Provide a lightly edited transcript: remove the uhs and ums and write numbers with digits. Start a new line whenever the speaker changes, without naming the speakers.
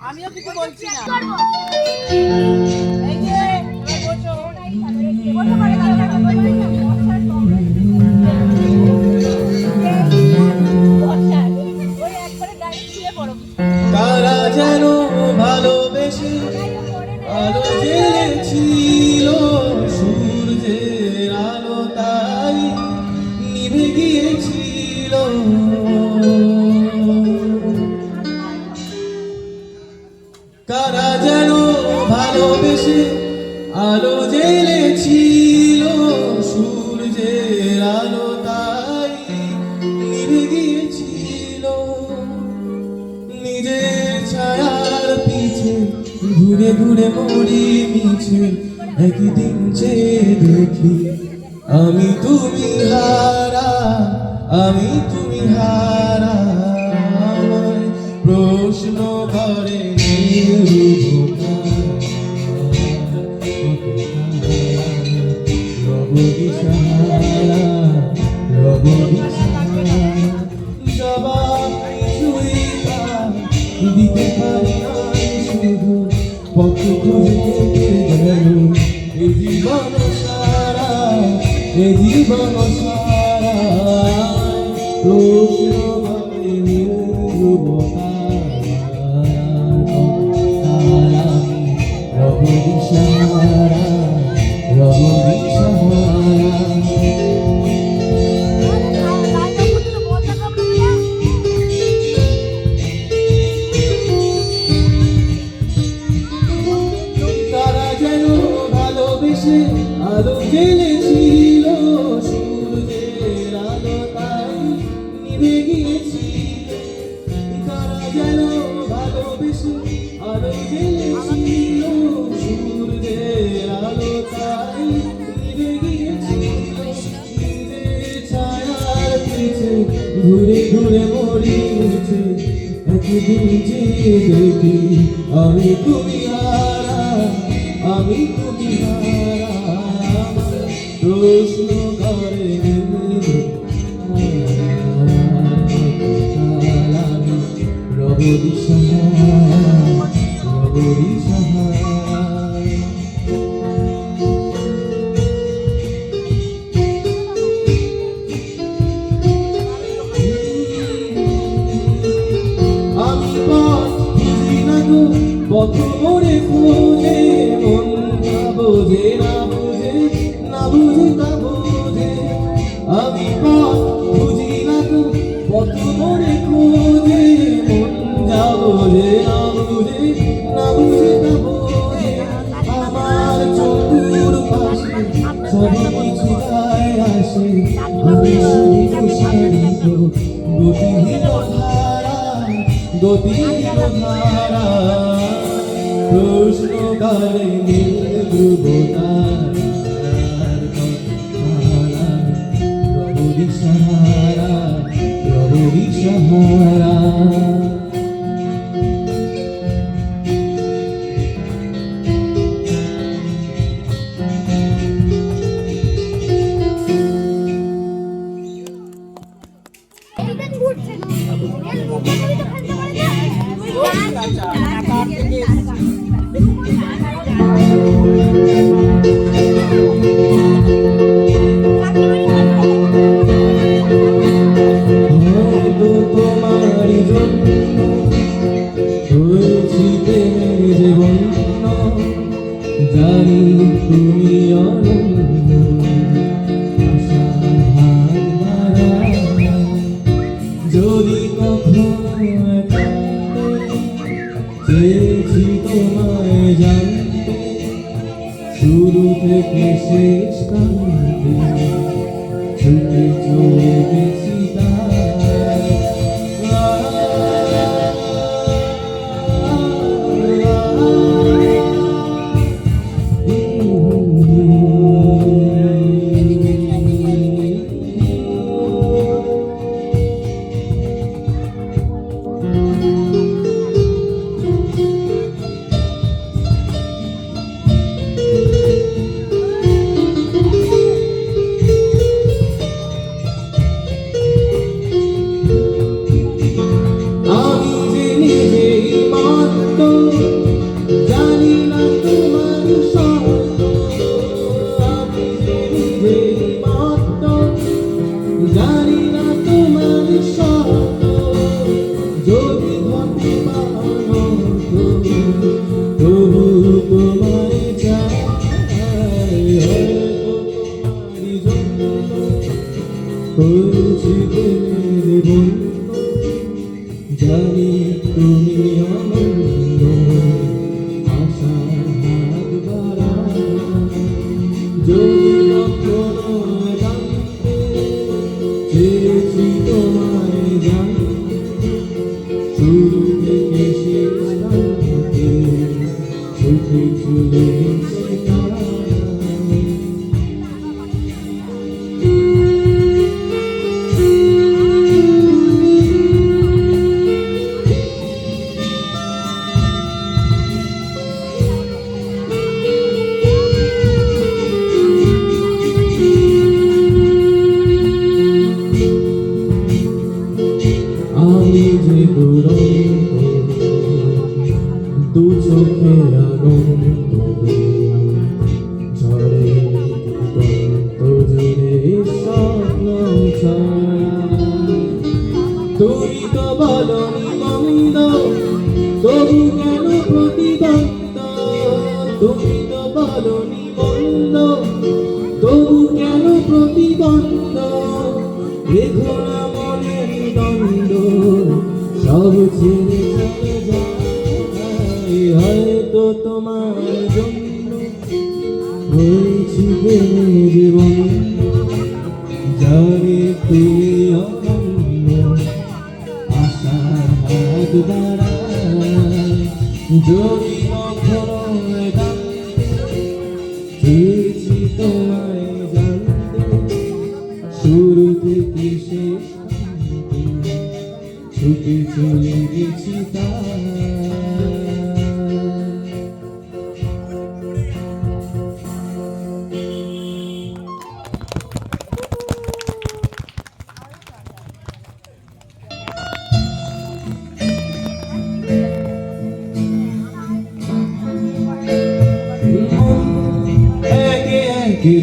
আমিও কিছু বলছি না। এই যে
তারা যেন ভালোবেসে আলো জ্বেলেছিল, সূর্যের আলো তাই নিভে গিয়েছিল। কারা যেন ভালোবেসে আলো জ্বেলেছিল, সূর্যের আলো তাই নিভে গিয়েছিল। নিজের ছায়ার পিছে ঘুরে ঘুরে মরি মিছে, একদিন চেয়ে দেখি আমি তুমি হারা, আমি তুমি হারা। আমায় প্রশ্ন করে দিতে পারি শুধু পথ খুঁজে গেল এ জীবন সারা, এ জীবন সারা। প্রশ্ন ভাবে রবি সারা, রবি সারা। আলো জ্বেলেছিল, সূর্যের আলো তাই নিভে গিয়েছিল। তারা যেন ভালোবেসে আলো জ্বেলেছিল, সূর্যের আলো তাই নিভে গিয়েছিল। নিজের ছায়ার পিছে ঘুরে ঘুরে মরি মিছে, একদিন চেয়ে দেখি আমি তুমি হারা, আমি তুমি হারা। প্রশ্ন করে রবি সাহারা, রবি সাহারা। আমি পথ বুঝি না গো, পথ মোড়ে খোঁজে মন না বোঝে, না বুঝে, না বুঝে, না বুঝে। আমি পথ বুঝি না গো, পথ মোড়ে খোঁজে মন যা বোঝে, না বুঝে, না বুঝে, না বুঝে। আমার চতুর পাশে সব কিছু গায়ে আসে, আমি শুধু সারিত গতিহীন ধারা, গতিহীন ধারা। প্রশ্ন করে ধ্রুবতার রবি সাহারা, রবি সাহারা। জানি তুমি অনন্য, যদি কখনো চেয়েছি তোমায় জানতে, শুরু থেকে শেষ কান্তে ছুটে চলে গেছি। হয়েছি প্রেমের বন্ধু, জানি তুমি অনন্য, আশার হাত বাড়াও, যদি কখনো জানতে চেয়েছি তোমায় জানতে, শুরু থেকে শেষ প্রান্তে ছুটে চলেছি তাই। আমি যে দুরন্ত, দু চোখের আনন্দ, ঝড়ে দিগন্ত জুড়ে স্বপ্ন ছায়া। তুমি তো বলনি মন্দ, তবু কেন প্রতিবন্ধ, তুমি তো বলনি মন্দ, তবু কেন প্রতিবন্ধ, রেখো না মনের দ্বন্দ্ব, সব ছেড়ে চলে যাই, হয়তো তোমার জন্য হয়েছি প্রেমের বন্ধু, জানি তুমি অনন্য, আশার হাত বাড়ায়, যদি কখনো জানতে চেয়েছি তোমায় জানতে, শুরু থেকে শেষ প্রান্তে ছুটে চলে গেছি তাই। একে একে